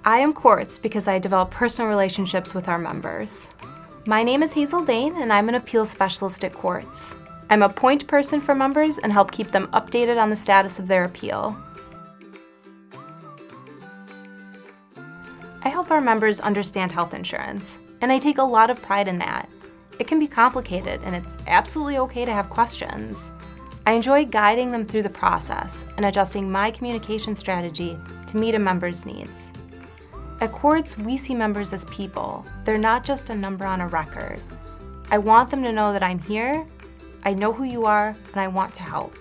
I am Quartz because I develop personal relationships with our members. My name is Hazel Dane, and I'm an appeals specialist at Quartz. I'm a point person for members and help keep them updated on the status of their appeal. I help our members understand health insurance, and I take a lot of pride in that. It can be complicated, and it's absolutely okay to have questions. I enjoy guiding them through the process and adjusting my communication strategy to meet a member's needs. At Quartz, we see members as people. They're not just a number on a record. I want them to know that I'm here, I know who you are, and I want to help.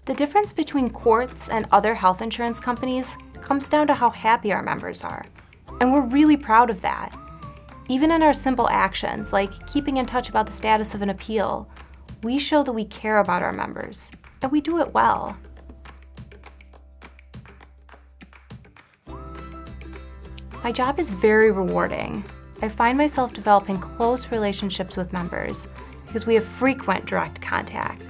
The difference between Quartz and other health insurance companies comes down to how happy our members are. And we're really proud of that. Even in our simple actions, like keeping in touch about the status of an appeal, we show that we care about our members, and we do it well. My job is very rewarding. I find myself developing close relationships with members because we have frequent direct contact.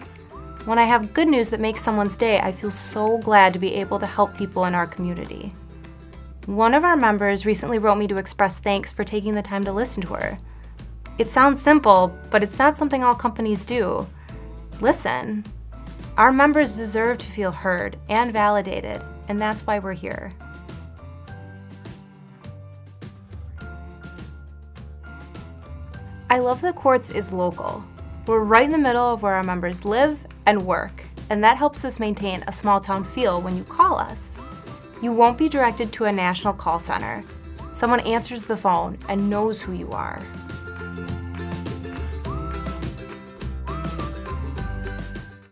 When I have good news that makes someone's day, I feel so glad to be able to help people in our community. One of our members recently wrote me to express thanks for taking the time to listen to her. It sounds simple, but it's not something all companies do. Listen. Our members deserve to feel heard and validated, and that's why we're here. I love that Quartz is local. We're right in the middle of where our members live and work, and that helps us maintain a small town feel when you call us. You won't be directed to a national call center. Someone answers the phone and knows who you are.